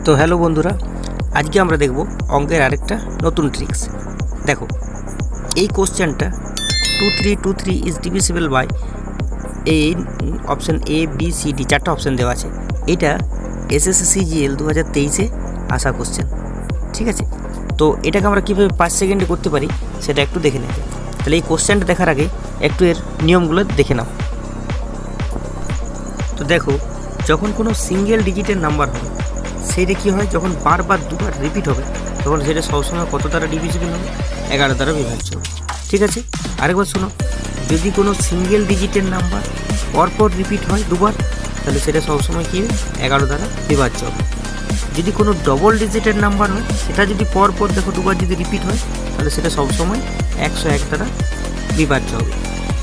তো হ্যালো বন্ধুরা, আজকে আমরা দেখব অঙ্কের আরেকটা নতুন ট্রিক্স। দেখো, এই কোশ্চেনটা 2323 ইজ ডিভিজিবল বাই এই option A B C D, চারটা অপশান দেওয়া আছে। এটা এসএসসি সিজিএল 2023-এ আসা কোশ্চেন, ঠিক আছে? তো এটাকে আমরা কীভাবে 5 সেকেন্ডে করতে পারি সেটা একটু দেখে নেব। তাহলে এই কোশ্চেনটা দেখার আগে একটু এর নিয়মগুলো দেখে নাও। তো দেখো, যখন কোনো সিঙ্গেল ডিজিটের নাম্বার হবে সেইটা কী হয়, যখন বারবার দুবার রিপিট হবে তখন সেটা সবসময় কত দ্বারা ডিভিজিবল হবে? 11 দ্বারা বিভাজ্য হবে, ঠিক আছে? আরেকবার শোনো, যদি কোনো সিঙ্গেল ডিজিটের নাম্বার পরপর রিপিট হয় দুবার, তাহলে সেটা সবসময় কী হবে? 11 দ্বারা বিভাজ্য হবে। যদি কোনো ডবল ডিজিটের নাম্বার হয়, সেটা যদি পরপর দেখো দুবার যদি রিপিট হয়, তাহলে সেটা সবসময় 101 দ্বারা বিভাজ্য হবে।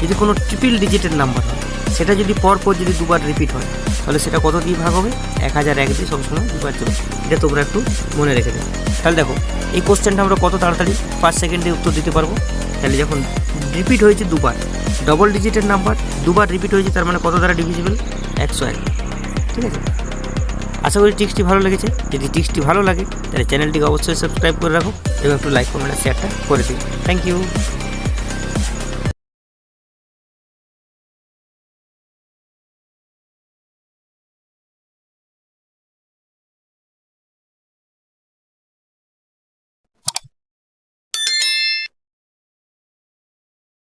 যদি কোনো ট্রিপল ডিজিটের নাম্বার হয়, সেটা যদি পরপর যদি দুবার রিপিট হয়, তাহলে সেটা কত দিয়ে ভাগ হবে? 1001 দিয়ে সবসময় বিভাজ্য হবে। এটা তোমরা একটু মনে রেখে দেবে। তাহলে দেখো, এই কোশ্চেনটা আমরা কত তাড়াতাড়ি 5 সেকেন্ডে উত্তর দিতে পারবো। তাহলে যখন রিপিট হয়েছে দুবার, ডবল ডিজিটের নাম্বার দুবার রিপিট হয়েছে, তার মানে কত দ্বারা ডিভিজিবল? 101, ঠিক আছে? আশা করি টিক্সটি ভালো লেগেছে। যদি টিক্সটি ভালো লাগে তাহলে চ্যানেলটিকে অবশ্যই সাবস্ক্রাইব করে রাখো এবং একটু লাইক কমেন্ট শেয়ারটা করে দিও। Thank you.